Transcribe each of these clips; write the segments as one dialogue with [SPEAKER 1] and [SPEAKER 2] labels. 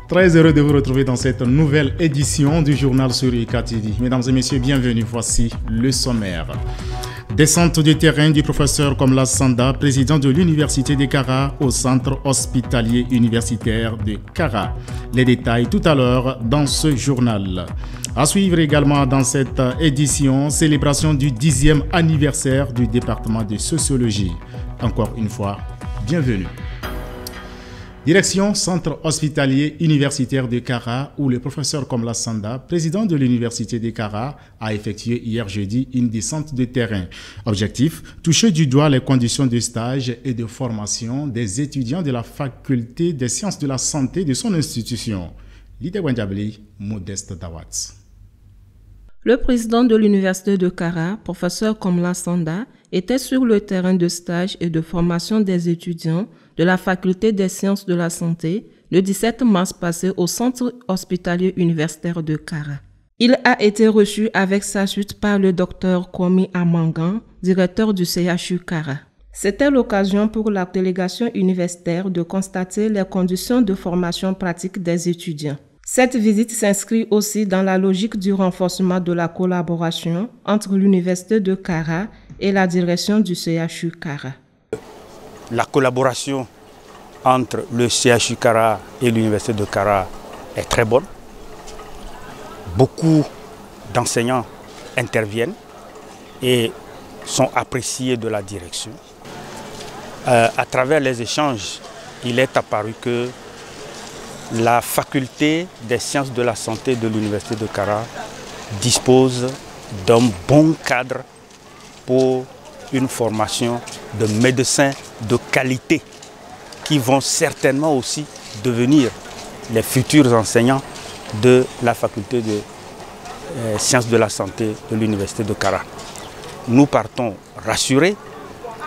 [SPEAKER 1] Très heureux de vous retrouver dans cette nouvelle édition du journal sur IK TV. Mesdames et messieurs, bienvenue. Voici le sommaire. Descente du terrain du professeur Komla Sanda, président de l'Université de Kara au centre hospitalier universitaire de Kara. Les détails tout à l'heure dans ce journal. À suivre également dans cette édition, célébration du 10e anniversaire du département de sociologie. Encore une fois, bienvenue. Direction Centre hospitalier universitaire de Kara, où le professeur Komla Sanda, président de l'Université de Kara, a effectué hier jeudi une descente de terrain. Objectif, toucher du doigt les conditions de stage et de formation des étudiants de la faculté des sciences de la santé de son institution. Lide Wendjabli, Modeste Dawats.
[SPEAKER 2] Le président de l'Université de Kara, professeur Komla Sanda, était sur le terrain de stage et de formation des étudiants de la faculté des sciences de la santé le 17 mars passé au centre hospitalier universitaire de Kara. Il a été reçu avec sa suite par le docteur Kwame Amangan, directeur du CHU Kara. C'était l'occasion pour la délégation universitaire de constater les conditions de formation pratique des étudiants. Cette visite s'inscrit aussi dans la logique du renforcement de la collaboration entre l'Université de Kara et la direction du CHU Kara.
[SPEAKER 3] La collaboration entre le CHU Kara et l'Université de Kara est très bonne. Beaucoup d'enseignants interviennent et sont appréciés de la direction. À travers les échanges, il est apparu que la faculté des sciences de la santé de l'Université de Kara dispose d'un bon cadre pour une formation de médecins de qualité qui vont certainement aussi devenir les futurs enseignants de la faculté de sciences de la santé de l'Université de Kara. Nous partons rassurés,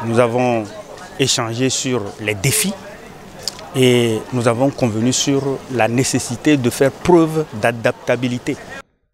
[SPEAKER 3] nous avons échangé sur les défis et nous avons convenu sur la nécessité de faire preuve d'adaptabilité.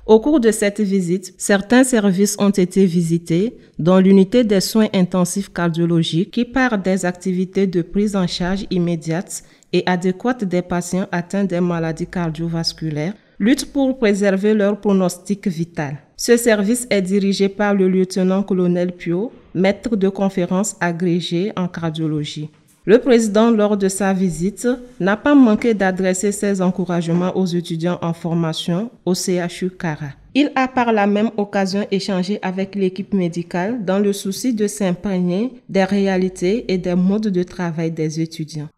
[SPEAKER 2] Au cours de cette visite, certains services ont été visités, dont l'unité des soins intensifs cardiologiques qui part des activités de prise en charge immédiate et adéquate des patients atteints des maladies cardiovasculaires, lutte pour préserver leur pronostic vital. Ce service est dirigé par le lieutenant-colonel Pio, maître de conférences agrégé en cardiologie. Le président, lors de sa visite, n'a pas manqué d'adresser ses encouragements aux étudiants en formation au CHU Kara. Il a par la même occasion échangé avec l'équipe médicale dans le souci de s'imprégner des réalités et des modes de travail des étudiants.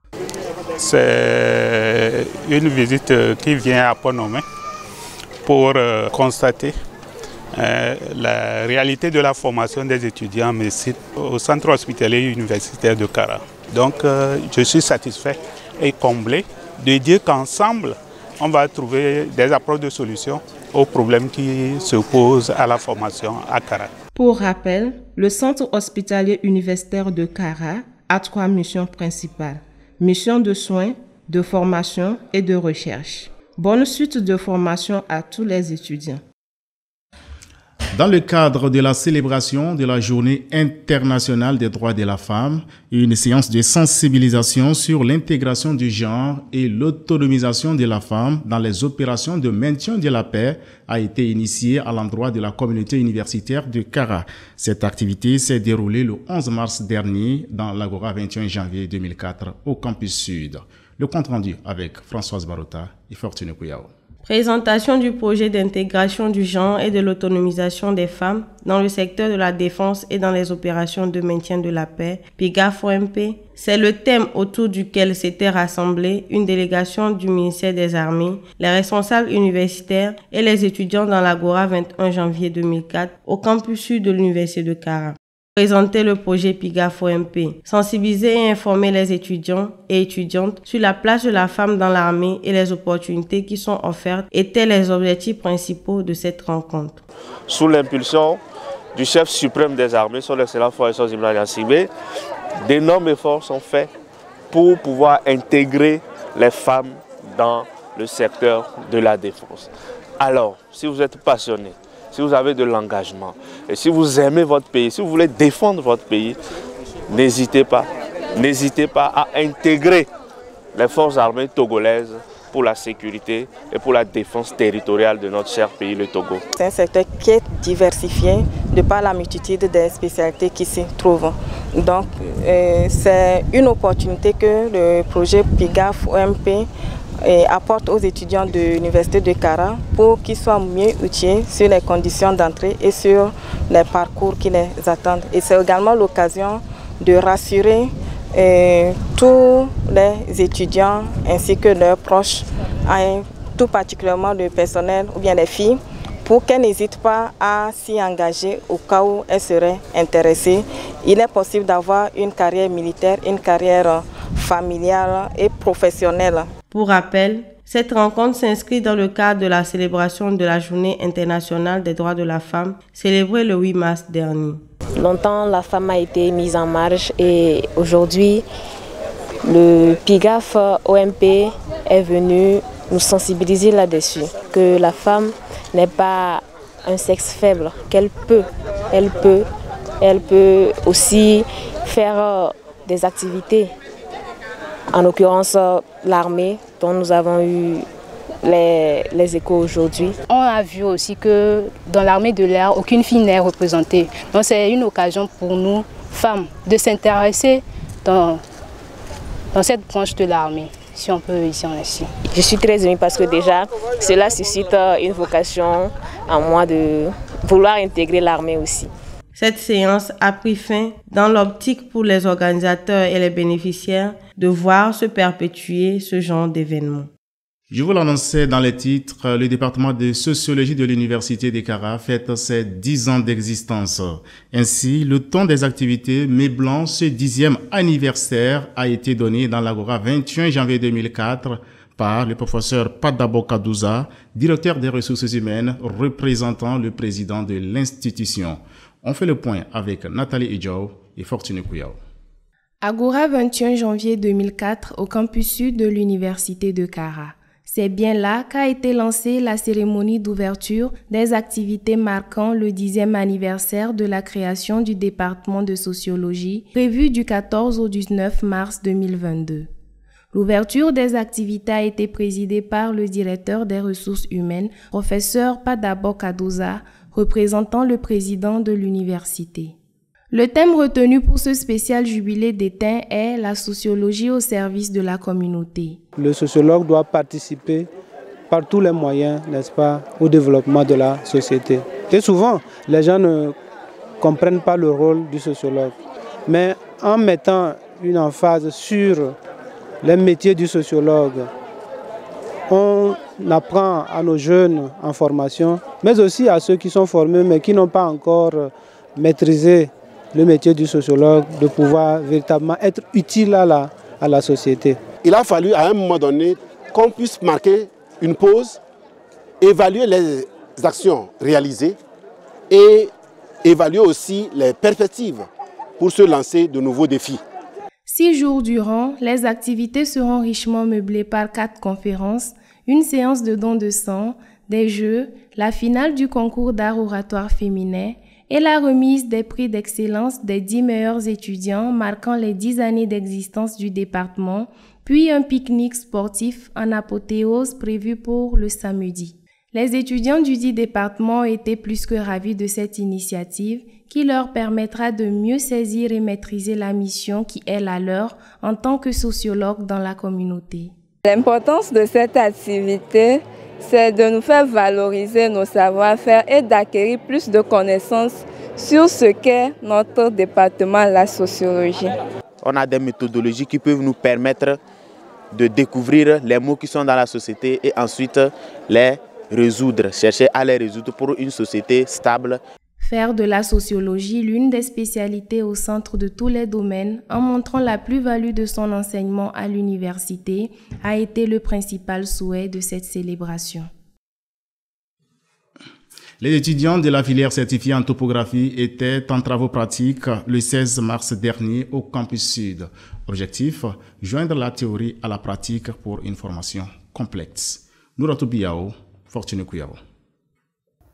[SPEAKER 4] C'est une visite qui vient à point nommé pour constater la réalité de la formation des étudiants en médecine au centre hospitalier universitaire de Kara. Donc je suis satisfait et comblé de dire qu'ensemble, on va trouver des approches de solutions aux problèmes qui se posent à la formation à Kara.
[SPEAKER 2] Pour rappel, le centre hospitalier universitaire de Kara a 3 missions principales. Mission de soins, de formation et de recherche. Bonne suite de formation à tous les étudiants.
[SPEAKER 1] Dans le cadre de la célébration de la Journée internationale des droits de la femme, une séance de sensibilisation sur l'intégration du genre et l'autonomisation de la femme dans les opérations de maintien de la paix a été initiée à l'endroit de la communauté universitaire de Kara. Cette activité s'est déroulée le 11 mars dernier dans l'Agora 21 janvier 2004 au campus Sud. Le compte rendu avec Françoise Barota et Fortune Kouyao.
[SPEAKER 2] Présentation du projet d'intégration du genre et de l'autonomisation des femmes dans le secteur de la défense et dans les opérations de maintien de la paix, PIGAF-OMP. C'est le thème autour duquel s'était rassemblée une délégation du ministère des Armées, les responsables universitaires et les étudiants dans l'Agora 21 janvier 2004 au campus sud de l'Université de Kara. Présenter le projet PIGAF-OMP, sensibiliser et informer les étudiants et étudiantes sur la place de la femme dans l'armée et les opportunités qui sont offertes étaient les objectifs principaux de cette rencontre.
[SPEAKER 5] Sous l'impulsion du chef suprême des armées, son excellence François Ibrahim Yassibé, d'énormes efforts sont faits pour pouvoir intégrer les femmes dans le secteur de la défense. Alors, si vous êtes passionné, si vous avez de l'engagement et si vous aimez votre pays, si vous voulez défendre votre pays, n'hésitez pas à intégrer les forces armées togolaises pour la sécurité et pour la défense territoriale de notre cher pays, le Togo.
[SPEAKER 6] C'est un secteur qui est diversifié de par la multitude des spécialités qui s'y trouvent. Donc c'est une opportunité que le projet PIGAF OMP apporte aux étudiants de l'Université de Kara pour qu'ils soient mieux outillés sur les conditions d'entrée et sur les parcours qui les attendent. Et c'est également l'occasion de rassurer tous les étudiants ainsi que leurs proches, tout particulièrement le personnel ou bien les filles, pour qu'elles n'hésitent pas à s'y engager au cas où elles seraient intéressées. Il est possible d'avoir une carrière militaire, une carrière familiale et professionnelle.
[SPEAKER 2] Pour rappel, cette rencontre s'inscrit dans le cadre de la célébration de la Journée internationale des droits de la femme, célébrée le 8 mars dernier.
[SPEAKER 7] Longtemps, la femme a été mise en marge et aujourd'hui, le PIGAF OMP est venu nous sensibiliser là-dessus, que la femme n'est pas un sexe faible, qu'elle peut aussi faire des activités, en l'occurrence l'armée dont nous avons eu les échos aujourd'hui.
[SPEAKER 8] On a vu aussi que dans l'armée de l'air, aucune fille n'est représentée. Donc c'est une occasion pour nous, femmes, de s'intéresser dans cette branche de l'armée, si on peut ici en ainsi.
[SPEAKER 7] Je suis très émue parce que déjà, cela suscite une vocation en moi de vouloir intégrer l'armée aussi.
[SPEAKER 2] Cette séance a pris fin dans l'optique pour les organisateurs et les bénéficiaires de voir se perpétuer ce genre d'événements.
[SPEAKER 1] Je vous l'annonçais dans les titres, le département de sociologie de l'Université de Kara fête ses 10 ans d'existence. Ainsi, le ton des activités Mai Blanc, ce 10e anniversaire, a été donné dans l'Agora 21 janvier 2004 par le professeur Padabo Kadouza, directeur des ressources humaines, représentant le président de l'institution. On fait le point avec Nathalie Idjou et Fortune Kouyao.
[SPEAKER 9] Agora 21 janvier 2004 au campus sud de l'Université de Kara. C'est bien là qu'a été lancée la cérémonie d'ouverture des activités marquant le 10e anniversaire de la création du département de sociologie, prévu du 14 au 19 mars 2022. L'ouverture des activités a été présidée par le directeur des ressources humaines, professeur Padabo Kadouza, représentant le président de l'université. Le thème retenu pour ce spécial jubilé d'étain est la sociologie au service de la communauté.
[SPEAKER 10] Le sociologue doit participer par tous les moyens, n'est-ce pas, au développement de la société. Et souvent, les gens ne comprennent pas le rôle du sociologue. Mais en mettant une emphase sur les métiers du sociologue, on apprend à nos jeunes en formation, mais aussi à ceux qui sont formés mais qui n'ont pas encore maîtrisé le métier du sociologue, de pouvoir véritablement être utile à la société.
[SPEAKER 11] Il a fallu à un moment donné qu'on puisse marquer une pause, évaluer les actions réalisées et évaluer aussi les perspectives pour se lancer de nouveaux défis.
[SPEAKER 9] 6 jours durant, les activités seront richement meublées par 4 conférences, une séance de don de sang, des jeux, la finale du concours d'art oratoire féminin et la remise des prix d'excellence des 10 meilleurs étudiants marquant les 10 années d'existence du département, puis un pique-nique sportif en apothéose prévu pour le samedi. Les étudiants du dit département ont été plus que ravis de cette initiative qui leur permettra de mieux saisir et maîtriser la mission qui est la leur en tant que sociologue dans la communauté.
[SPEAKER 6] L'importance de cette activité, c'est de nous faire valoriser nos savoir-faire et d'acquérir plus de connaissances sur ce qu'est notre département, la sociologie.
[SPEAKER 12] On a des méthodologies qui peuvent nous permettre de découvrir les maux qui sont dans la société et ensuite les résoudre, chercher à les résoudre pour une société stable.
[SPEAKER 9] Faire de la sociologie l'une des spécialités au centre de tous les domaines en montrant la plus-value de son enseignement à l'université a été le principal souhait de cette célébration.
[SPEAKER 1] Les étudiants de la filière certifiée en topographie étaient en travaux pratiques le 16 mars dernier au campus sud. Objectif, joindre la théorie à la pratique pour une formation complexe. Nouratou Biao, Fortune Kouyao.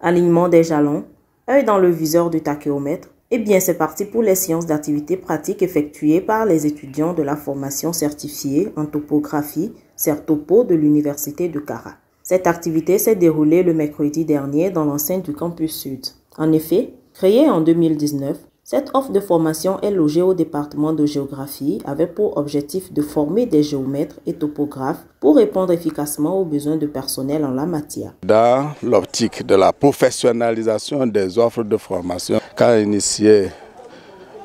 [SPEAKER 13] Alignement des jalons, œil dans le viseur du tachéomètre,
[SPEAKER 2] Eh bien, c'est parti pour les séances d'activités pratiques effectuées par les étudiants de la formation certifiée en topographie, CERTOPO de l'Université de Kara. Cette activité s'est déroulée le mercredi dernier dans l'enceinte du campus Sud. En effet, créée en 2019, cette offre de formation est logée au département de géographie avec pour objectif de former des géomètres et topographes pour répondre efficacement aux besoins de personnel en la matière.
[SPEAKER 13] Dans l'optique de la professionnalisation des offres de formation, qu'a initié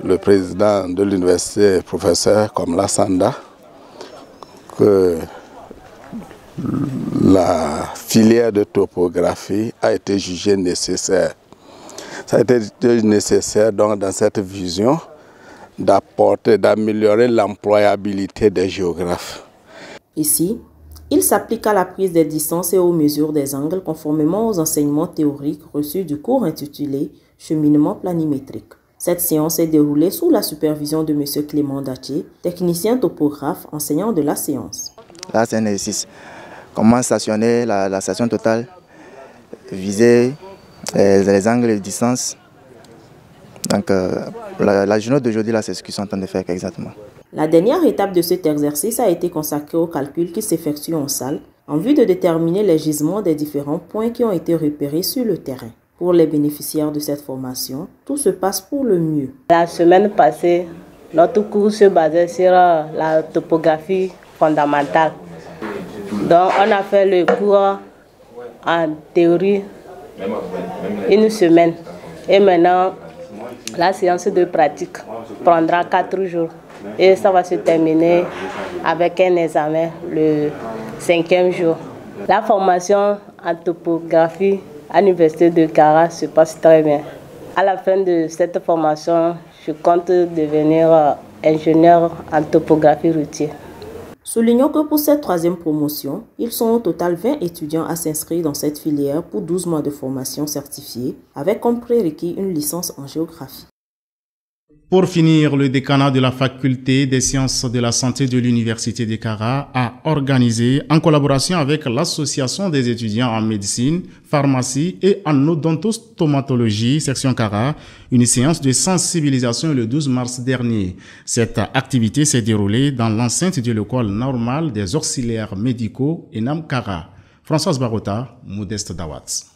[SPEAKER 13] le président de l'université, professeur Komla Sanda, que la filière de topographie a été jugée nécessaire. Ça a été nécessaire donc dans cette vision d'apporter, d'améliorer l'employabilité des géographes.
[SPEAKER 2] Ici, il s'applique à la prise des distances et aux mesures des angles conformément aux enseignements théoriques reçus du cours intitulé « Cheminement planimétrique ». Cette séance est déroulée sous la supervision de M. Clément Daché, technicien topographe, enseignant de la séance.
[SPEAKER 14] Là, c'est un exercice. Comment stationner la station totale, viser les angles de distance. Donc, la journée d'aujourd'hui, c'est ce qu'ils sont en train de faire exactement.
[SPEAKER 2] La dernière étape de cet exercice a été consacrée au calcul qui s'effectue en salle en vue de déterminer les gisements des différents points qui ont été repérés sur le terrain. Pour les bénéficiaires de cette formation, tout se passe pour le mieux.
[SPEAKER 15] La semaine passée, notre cours se basait sur la topographie fondamentale. Donc, on a fait le cours en théorie une semaine. Et maintenant, la séance de pratique prendra 4 jours. Et ça va se terminer avec un examen le 5e jour. La formation en topographie à l'Université de Kara se passe très bien. À la fin de cette formation, je compte devenir ingénieur en topographie routière.
[SPEAKER 2] Soulignons que pour cette 3e promotion, ils sont au total 20 étudiants à s'inscrire dans cette filière pour 12 mois de formation certifiée, avec comme prérequis une licence en géographie.
[SPEAKER 1] Pour finir, le décanat de la faculté des sciences de la santé de l'Université de Kara a organisé, en collaboration avec l'Association des étudiants en médecine, pharmacie et en odontostomatologie, section Kara, une séance de sensibilisation le 12 mars dernier. Cette activité s'est déroulée dans l'enceinte de l'école normale des auxiliaires médicaux ENAM Kara. Françoise Barota, Modeste Dawatz.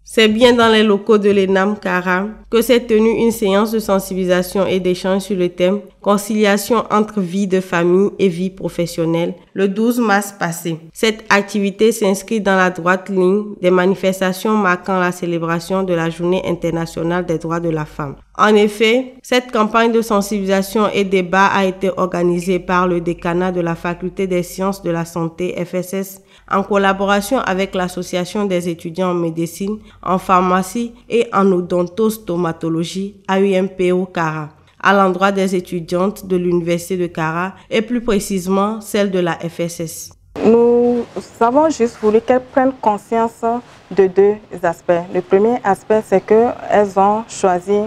[SPEAKER 2] C'est bien dans les locaux de l'ENAM Kara que s'est tenue une séance de sensibilisation et d'échange sur le thème « Conciliation entre vie de famille et vie professionnelle » le 12 mars passé. Cette activité s'inscrit dans la droite ligne des manifestations marquant la célébration de la Journée internationale des droits de la femme. En effet, cette campagne de sensibilisation et débat a été organisée par le décanat de la Faculté des sciences de la santé FSS en collaboration avec l'Association des étudiants en médecine, en pharmacie et en odontostomatologie AUMPO Kara, à l'endroit des étudiantes de l'Université de Kara et plus précisément celles de la FSS.
[SPEAKER 6] Nous avons juste voulu qu'elles prennent conscience de 2 aspects. Le premier aspect, c'est qu'elles ont choisi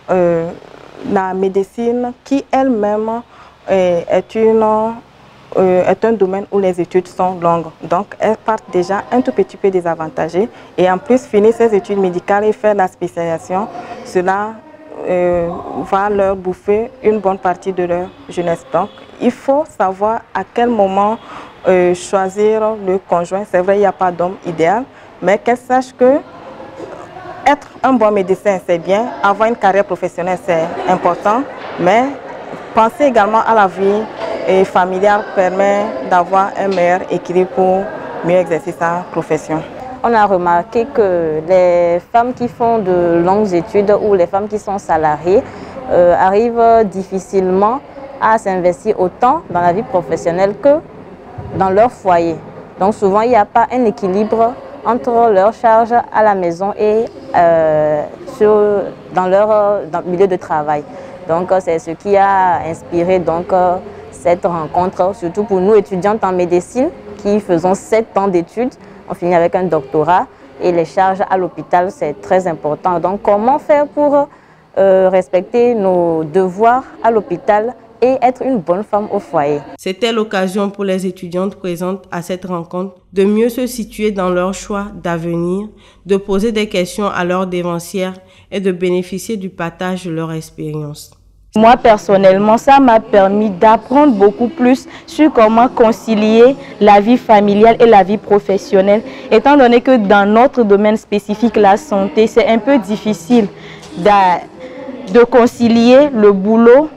[SPEAKER 6] la médecine qui elle-même est un domaine où les études sont longues. Donc, elles partent déjà un tout petit peu désavantagées. Et en plus, finir ces études médicales et faire la spécialisation, cela va leur bouffer une bonne partie de leur jeunesse. Donc, il faut savoir à quel moment choisir le conjoint. C'est vrai, il n'y a pas d'homme idéal, mais qu'elles sachent que être un bon médecin, c'est bien. Avoir une carrière professionnelle, c'est important. Mais penser également à la vie familiale permet d'avoir un meilleur équilibre pour mieux exercer sa profession.
[SPEAKER 7] On a remarqué que les femmes qui font de longues études ou les femmes qui sont salariées arrivent difficilement à s'investir autant dans la vie professionnelle que dans leur foyer. Donc souvent, il n'y a pas un équilibre entre leur charge à la maison et dans leur milieu de travail. Donc c'est ce qui a inspiré cette rencontre, surtout pour nous étudiantes en médecine qui faisons 7 ans d'études. On finit avec un doctorat et les charges à l'hôpital, c'est très important. Donc comment faire pour respecter nos devoirs à l'hôpital et être une bonne femme au foyer.
[SPEAKER 2] C'était l'occasion pour les étudiantes présentes à cette rencontre de mieux se situer dans leur choix d'avenir, de poser des questions à leurs dévancières et de bénéficier du partage de leur expérience.
[SPEAKER 16] Moi personnellement, ça m'a permis d'apprendre beaucoup plus sur comment concilier la vie familiale et la vie professionnelle, étant donné que dans notre domaine spécifique, la santé, c'est un peu difficile de concilier le boulot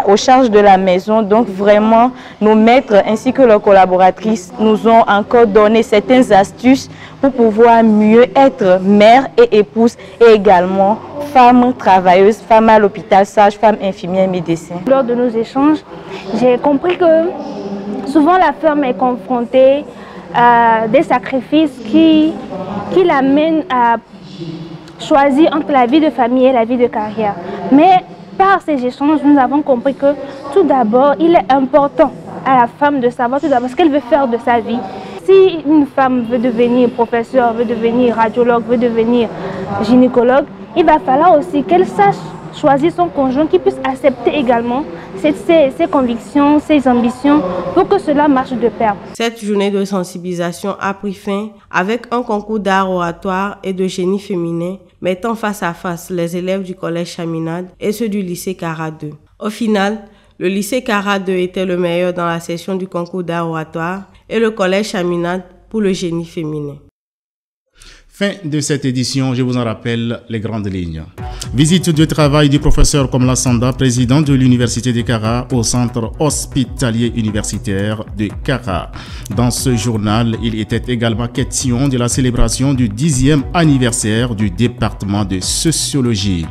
[SPEAKER 16] aux charges de la maison. Donc vraiment, nos maîtres ainsi que leurs collaboratrices nous ont encore donné certaines astuces pour pouvoir mieux être mère et épouse et également femme travailleuse, femme à l'hôpital, sage-femme, infirmière, médecin.
[SPEAKER 17] Lors de nos échanges, j'ai compris que souvent la femme est confrontée à des sacrifices qui l'amènent à choisir entre la vie de famille et la vie de carrière. Mais par ces échanges, nous avons compris que tout d'abord, il est important à la femme de savoir tout d'abord ce qu'elle veut faire de sa vie. Si une femme veut devenir professeur, veut devenir radiologue, veut devenir gynécologue, il va falloir aussi qu'elle sache choisir son conjoint qui puisse accepter également ses convictions, ses ambitions pour que cela marche de pair.
[SPEAKER 2] Cette journée de sensibilisation a pris fin avec un concours d'art oratoire et de génie féminin mettant face à face les élèves du collège Chaminade et ceux du lycée Cara 2. Au final, le lycée Cara 2 était le meilleur dans la session du concours d'art oratoire et le collège Chaminade pour le génie féminin.
[SPEAKER 1] Fin de cette édition, je vous en rappelle les grandes lignes. Visite de travail du professeur Komla Sanda, président de l'Université de Kara au centre hospitalier universitaire de Kara. Dans ce journal, il était également question de la célébration du 10e anniversaire du département de sociologie.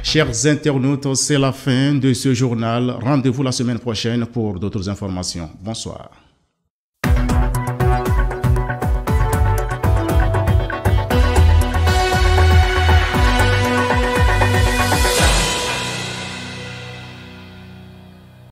[SPEAKER 1] Chers internautes, c'est la fin de ce journal. Rendez-vous la semaine prochaine pour d'autres informations. Bonsoir.